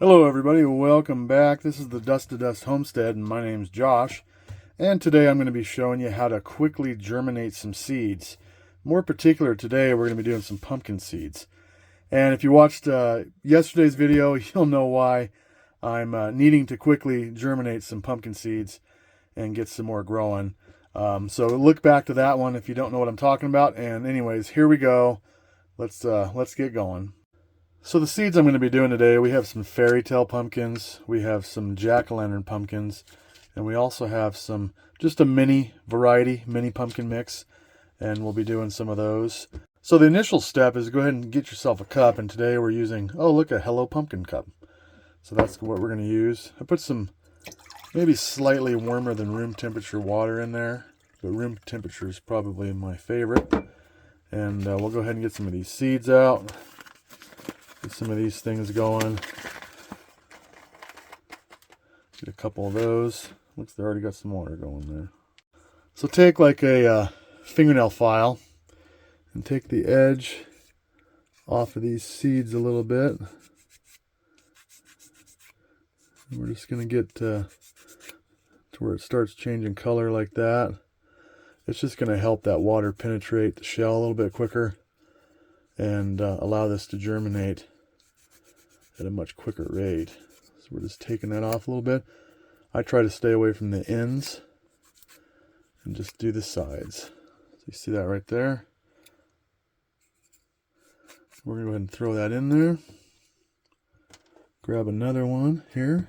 Hello everybody, welcome back. This is the Dust to Dust Homestead and my name's Josh. And today I'm going to be showing you how to quickly germinate some seeds. More particular today we're going to be doing some pumpkin seeds. And if you watched yesterday's video, you'll know why I'm needing to quickly germinate some pumpkin seeds and get some more growing. So look back to that one if you don't know what I'm talking about. And anyways, here we go. Let's get going. So the seeds I'm going to be doing today, we have some fairy tale pumpkins, we have some jack-o'-lantern pumpkins, and we also have some, just a mini variety, mini pumpkin mix, and we'll be doing some of those. So the initial step is go ahead and get yourself a cup, and today we're using, oh look, a Hello Pumpkin cup. So that's what we're going to use. I put some maybe slightly warmer than room temperature water in there, but room temperature is probably my favorite. And we'll go ahead and get some of these seeds out. Get some of these things going. Get a couple of those. Looks they already got some water going there. So take like a fingernail file and take the edge off of these seeds a little bit. And we're just going to get to where it starts changing color like that. It's just going to help that water penetrate the shell a little bit quicker and allow this to germinate at a much quicker rate. So we're just taking that off a little bit. I try to stay away from the ends and just do the sides. So you see that right there? We're going to go ahead and throw that in there. Grab another one here.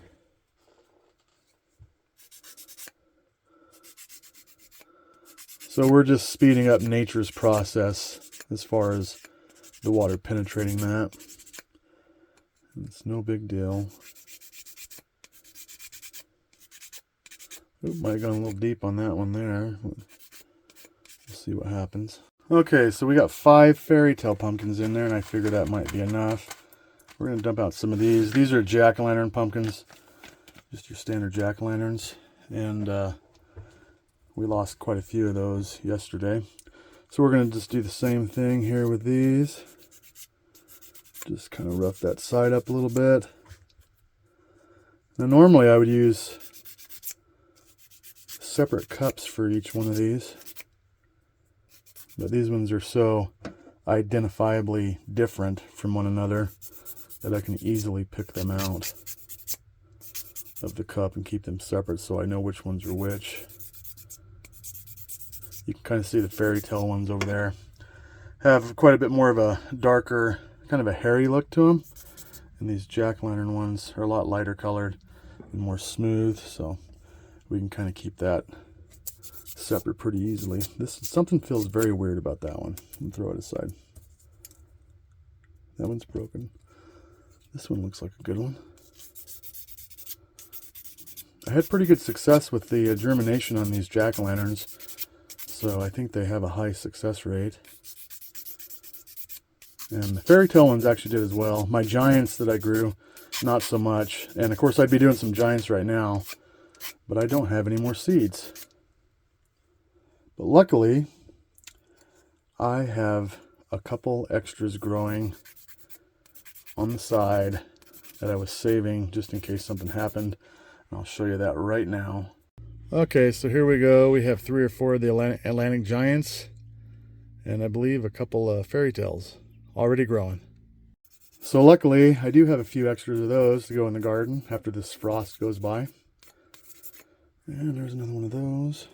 So we're just speeding up nature's process as far as the water penetrating that. It's no big deal. Oop, might have gone a little deep on that one there. We'll see what happens. Okay, so we got 5 fairy tale pumpkins in there, and I figured that might be enough. We're going to dump out some of these. These are jack-o'-lantern pumpkins. Just your standard jack-o'-lanterns. And we lost quite a few of those yesterday. So we're going to just do the same thing here with these. Just kind of rough that side up a little bit. Now normally I would use separate cups for each one of these. But these ones are so identifiably different from one another that I can easily pick them out of the cup and keep them separate so I know which ones are which. You can kind of see the fairy tale ones over there have quite a bit more of a darker, kind of a hairy look to them. And these jack-o'-lantern ones are a lot lighter colored and more smooth, so we can kind of keep that separate pretty easily. Something feels very weird about that one. I'm gonna throw it aside. That one's broken. This one looks like a good one. I had pretty good success with the germination on these jack-o'-lanterns. So I think they have a high success rate. And the fairy tale ones actually did as well. My giants that I grew, not so much. And of course I'd be doing some giants right now, but I don't have any more seeds. But luckily, I have a couple extras growing on the side that I was saving just in case something happened. And I'll show you that right now. Okay, so here we go. We have 3 or 4 of the Atlantic giants, and I believe a couple of fairy tales already growing. So luckily, I do have a few extras of those to go in the garden after this frost goes by. And there's another one of those.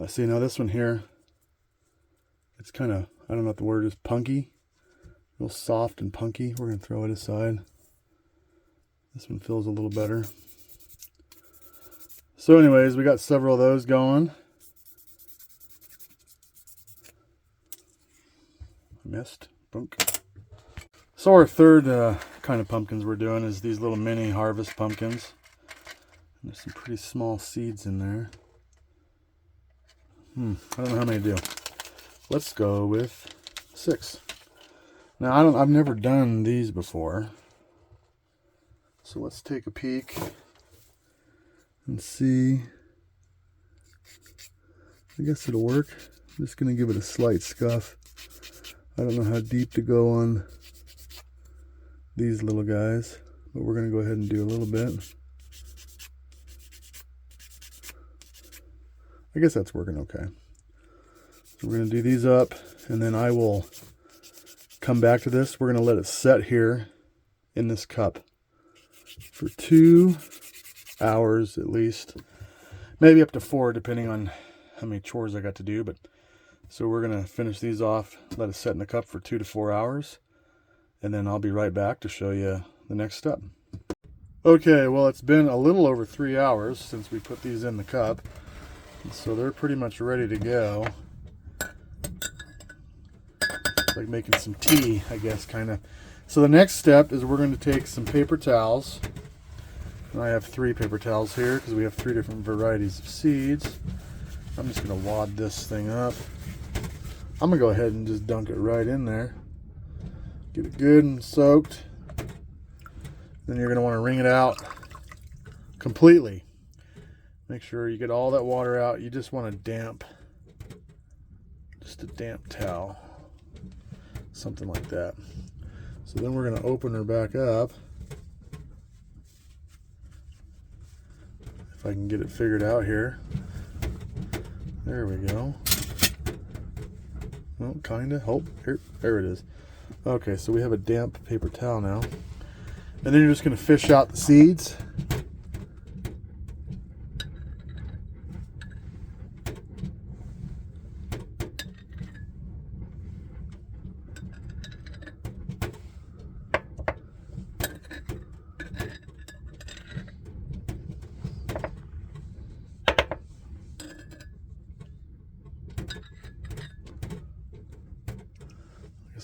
See, now this one here, it's kind of, I don't know what the word is, punky. Real soft and punky. We're going to throw it aside. This one feels a little better. So anyways, we got several of those going. Missed. Bunk. So our third kind of pumpkins we're doing is these little mini harvest pumpkins. And there's some pretty small seeds in there. I don't know how many to do. Let's go with 6. Now I've never done these before. So let's take a peek and see. I guess it'll work. I'm just going to give it a slight scuff. I don't know how deep to go on these little guys, but we're going to go ahead and do a little bit. I guess that's working okay. So we're going to do these up, and then I will come back to this. We're going to let it set here in this cup for 2 hours at least, maybe up to 4 depending on how many chores I got to do. But so we're going to finish these off, let it set in the cup for 2 to 4 hours, and then I'll be right back to show you the next step. Okay, well, it's been a little over 3 hours since we put these in the cup, so they're pretty much ready to go. Like making some tea, I guess, kind of. So the next step is we're going to take some paper towels. And I have 3 paper towels here because we have 3 different varieties of seeds. I'm just going to wad this thing up. I'm going to go ahead and just dunk it right in there. Get it good and soaked. Then you're going to want to wring it out completely. Make sure you get all that water out. You just want just a damp towel. Something like that. So then we're going to open her back up. If I can get it figured out here. There we go. Well, kind of. Oh, there it is. Okay, so we have a damp paper towel now. And then you're just going to fish out the seeds.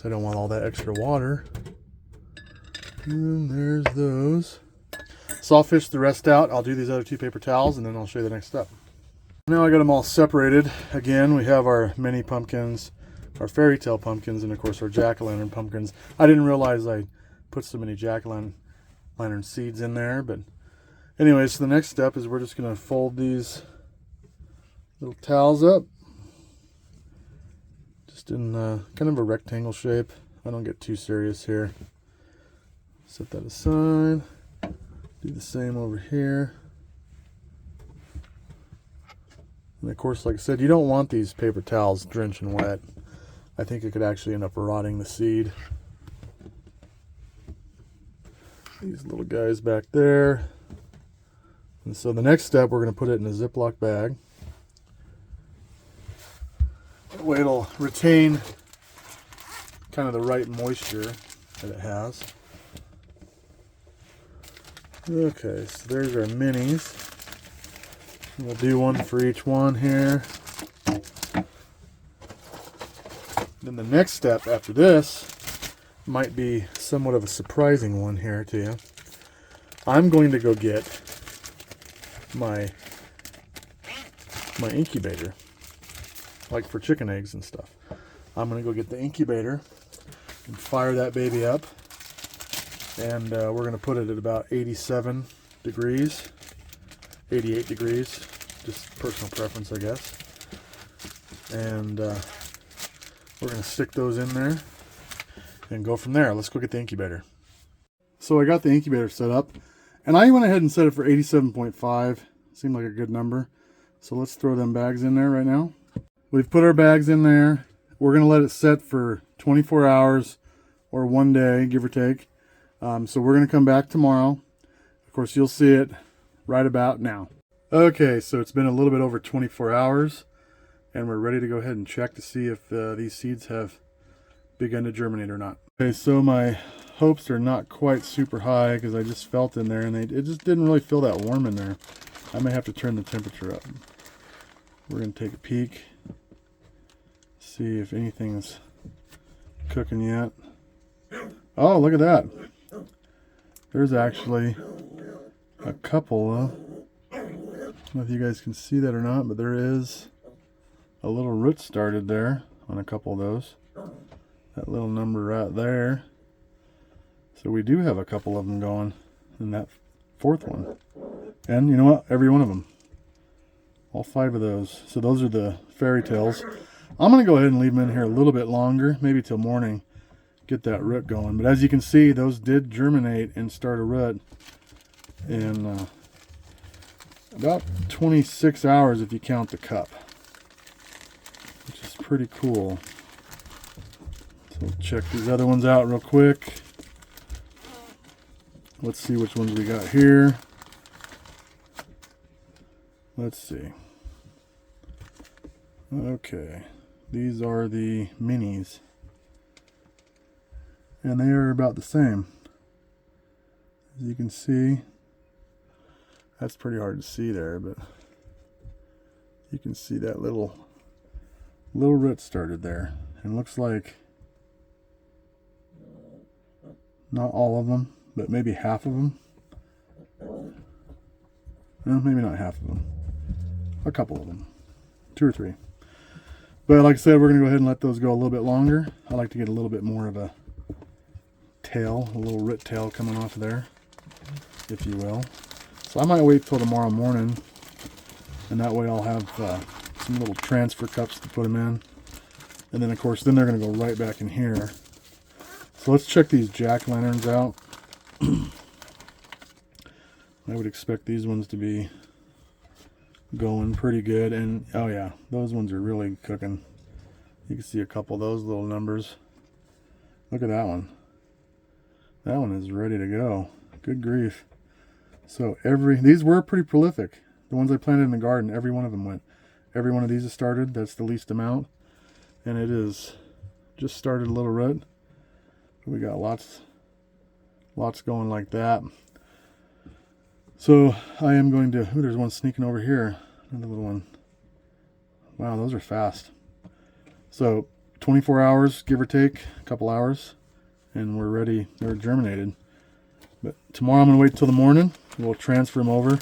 I don't want all that extra water. And there's those. So I'll fish the rest out. I'll do these other 2 paper towels and then I'll show you the next step. Now I got them all separated. Again, we have our mini pumpkins, our fairy tale pumpkins, and of course our jack-o'-lantern pumpkins. I didn't realize I put so many jack-o'-lantern seeds in there, but anyways, so the next step is we're just going to fold these little towels up. In kind of a rectangle shape. I don't get too serious here. Set that aside. Do the same over here. And of course, like I said, you don't want these paper towels drenching wet. I think it could actually end up rotting the seed. These little guys back there. And so the next step, we're going to put it in a Ziploc bag. That way it'll retain kind of the right moisture that it has. Okay, so there's our minis. We'll do one for each one here. Then the next step after this might be somewhat of a surprising one here to you. I'm going to go get my incubator, like for chicken eggs and stuff. I'm going to go get the incubator and fire that baby up. And we're going to put it at about 87 degrees, 88 degrees, just personal preference, I guess. And we're going to stick those in there and go from there. Let's go get the incubator. So I got the incubator set up, and I went ahead and set it for 87.5. Seemed like a good number. So let's throw them bags in there right now. We've put our bags in there. We're going to let it set for 24 hours or 1 day, give or take. So we're going to come back tomorrow. Of course, you'll see it right about now. Okay, so it's been a little bit over 24 hours, and we're ready to go ahead and check to see if these seeds have begun to germinate or not. Okay, so my hopes are not quite super high because I just felt in there, and it just didn't really feel that warm in there. I may have to turn the temperature up. We're going to take a peek, see if anything's cooking yet. Oh, look at that. There's actually a couple. I don't know if you guys can see that or not, but there is a little root started there on a couple of those. That little number right there. So we do have a couple of them going in that fourth one. And you know what? Every one of them. All 5 of those. So those are the fairy tales. I'm going to go ahead and leave them in here a little bit longer, maybe till morning. get that root going. But as you can see, those did germinate and start a root in about 26 hours if you count the cup, which is pretty cool. So check these other ones out real quick. Let's see which ones we got here. Let's see. Okay, these are the minis, and they are about the same. As you can see, that's pretty hard to see there, but you can see that little root started there, and looks like not all of them, but maybe half of them. No, maybe not half of them. A couple of them, 2 or 3. But like I said, we're going to go ahead and let those go a little bit longer. I like to get a little bit more of a tail, a little root tail coming off of there, if you will. So I might wait till tomorrow morning, and that way I'll have some little transfer cups to put them in. And then of course, then they're going to go right back in here. So let's check these jack-o'-lanterns out. I would expect these ones to be going pretty good, and oh yeah, those ones are really cooking. You can see a couple of those little numbers. Look at that one. That one is ready to go. Good grief. So these were pretty prolific. The ones I planted in the garden, every one of them went. Every one of these has started. That's the least amount, and it is just started a little root. We got lots going like that. So I am going to, there's one sneaking over here, another little one. Wow, those are fast. So 24 hours, give or take, a couple hours, and we're ready, they're germinated. But tomorrow I'm going to wait till the morning, we'll transfer them over,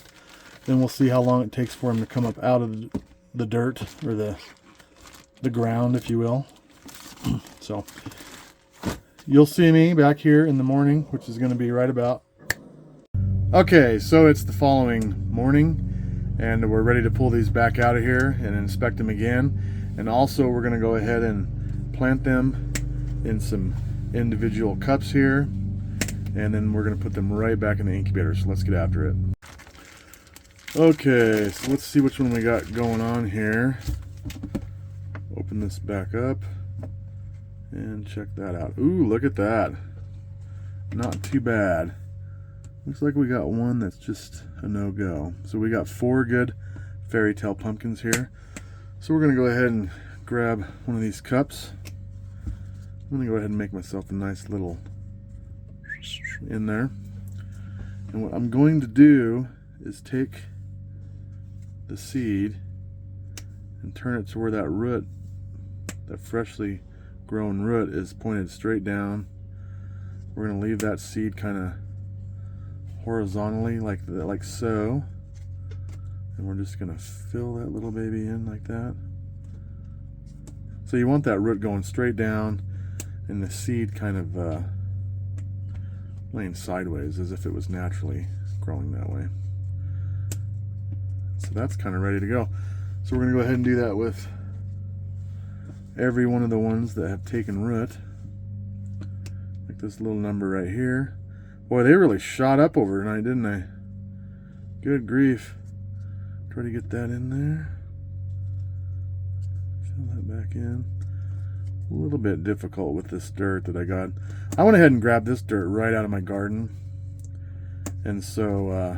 then we'll see how long it takes for them to come up out of the dirt, or the ground, if you will. So you'll see me back here in the morning, which is going to be right about. Okay, so it's the following morning, and we're ready to pull these back out of here and inspect them again. And also we're going to go ahead and plant them in some individual cups here, and then we're going to put them right back in the incubator. So let's get after it. Okay, so let's see which one we got going on here. Open this back up and check that out. Ooh, look at that. Not too bad. Looks like we got one that's just a no-go. So we got 4 good fairy tale pumpkins here. So we're going to go ahead and grab one of these cups. I'm going to go ahead and make myself a nice little in there. And what I'm going to do is take the seed and turn it to where that root, that freshly grown root, is pointed straight down. We're going to leave that seed kind of horizontally like so, and we're just going to fill that little baby in like that. So you want that root going straight down and the seed kind of laying sideways as if it was naturally growing that way. So that's kind of ready to go. So we're going to go ahead and do that with every one of the ones that have taken root, like this little number right here. Boy, they really shot up overnight, didn't they? Good grief. Try to get that in there. Fill that back in. A little bit difficult with this dirt that I got. I went ahead and grabbed this dirt right out of my garden. And so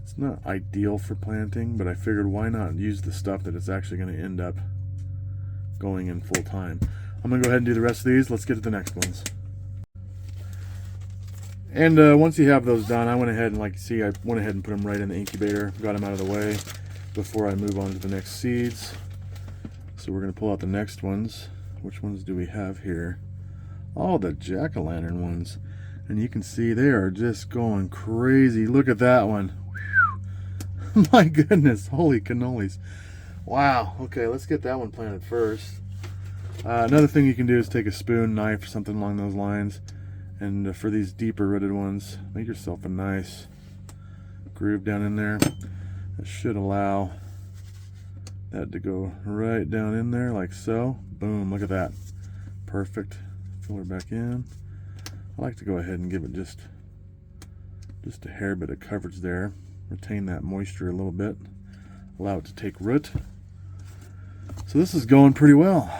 it's not ideal for planting, but I figured why not use the stuff that it's actually going to end up going in full time. I'm going to go ahead and do the rest of these. Let's get to the next ones. And once you have those done, I went ahead and, like you see, I went ahead and put them right in the incubator, got them out of the way before I move on to the next seeds. So we're going to pull out the next ones. Which ones do we have here? Oh, the jack-o'-lantern ones. And you can see they are just going crazy. Look at that one. Whew. My goodness, holy cannolis. Wow. Okay, let's get that one planted first. Another thing you can do is take a spoon, knife, something along those lines. And for these deeper rooted ones, make yourself a nice groove down in there. That should allow that to go right down in there like so. Boom, look at that. perfect. Fill her back in. I like to go ahead and give it just a hair bit of coverage there. Retain that moisture a little bit. Allow it to take root. So this is going pretty well.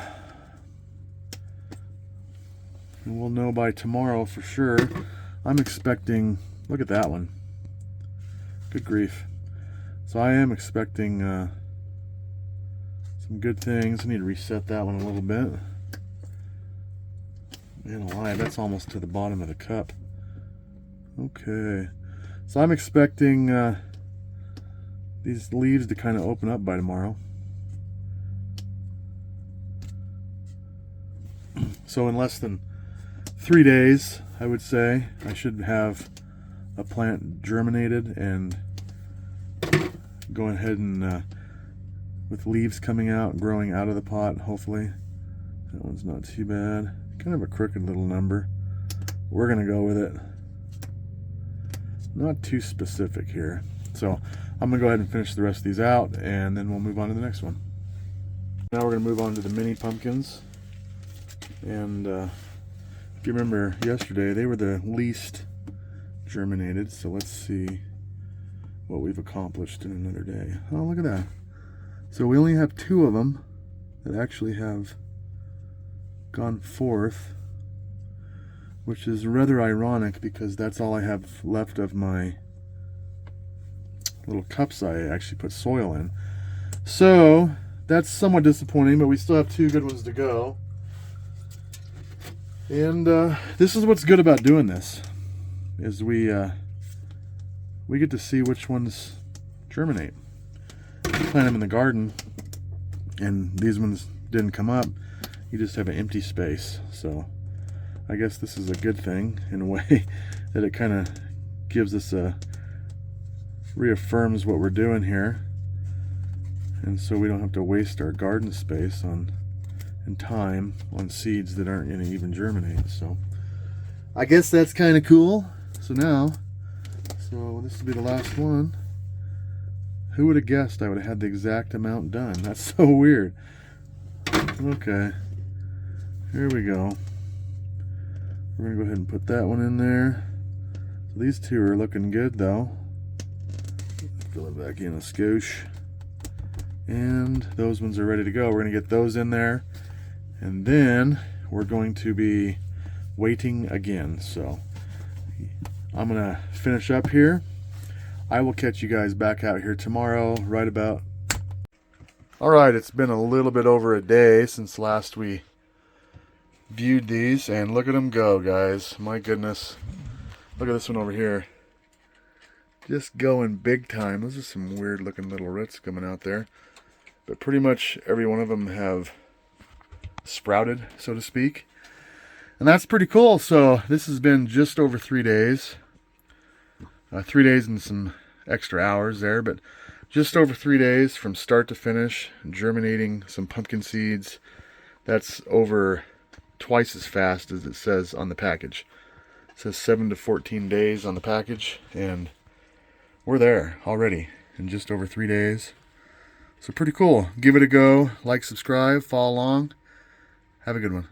And we'll know by tomorrow for sure. I'm expecting, look at that one. Good grief. So I am expecting some good things. I need to reset that one a little bit. Man alive, that's almost to the bottom of the cup. Okay. So I'm expecting these leaves to kind of open up by tomorrow. So in less than 3 days, I would say, I should have a plant germinated and going ahead and with leaves coming out, growing out of the pot, hopefully. That one's not too bad. Kind of a crooked little number. We're gonna go with it. Not too specific here. So I'm gonna go ahead and finish the rest of these out, and then we'll move on to the next one. Now we're gonna move on to the mini pumpkins. And if you remember yesterday, they were the least germinated. So let's see what we've accomplished in another day. Oh, look at that. So we only have 2 of them that actually have gone forth, which is rather ironic because that's all I have left of my little cups I actually put soil in. So that's somewhat disappointing, but we still have 2 good ones to go. And this is what's good about doing this, is we get to see which ones germinate. Plant them in the garden, and these ones didn't come up. You just have an empty space. So I guess this is a good thing in a way that it kind of gives us reaffirms what we're doing here, and so we don't have to waste our garden space and time on seeds that aren't going to even germinate. So I guess that's kind of cool. So this will be the last one. Who would have guessed I would have had the exact amount done? That's so weird. Okay, here we go. We're gonna go ahead and put that one in there. So these 2 are looking good though. Fill it back in a skosh. And those ones are ready to go. We're gonna get those in there, and then we're going to be waiting again. So I'm gonna finish up here. I will catch you guys back out here tomorrow right about. Alright, it's been a little bit over a day since last we viewed these, and look at them go, guys. My goodness. Look at this one over here. Just going big time. Those are some weird looking little roots coming out there. But pretty much every one of them have sprouted, so to speak. And that's pretty cool. So this has been just over 3 days. 3 days and some extra hours there, but just over 3 days from start to finish, germinating some pumpkin seeds. That's over twice as fast as it says on the package. It says 7 to 14 days on the package, and we're there already in just over 3 days. So pretty cool. Give it a go. Like, subscribe, follow along. Have a good one.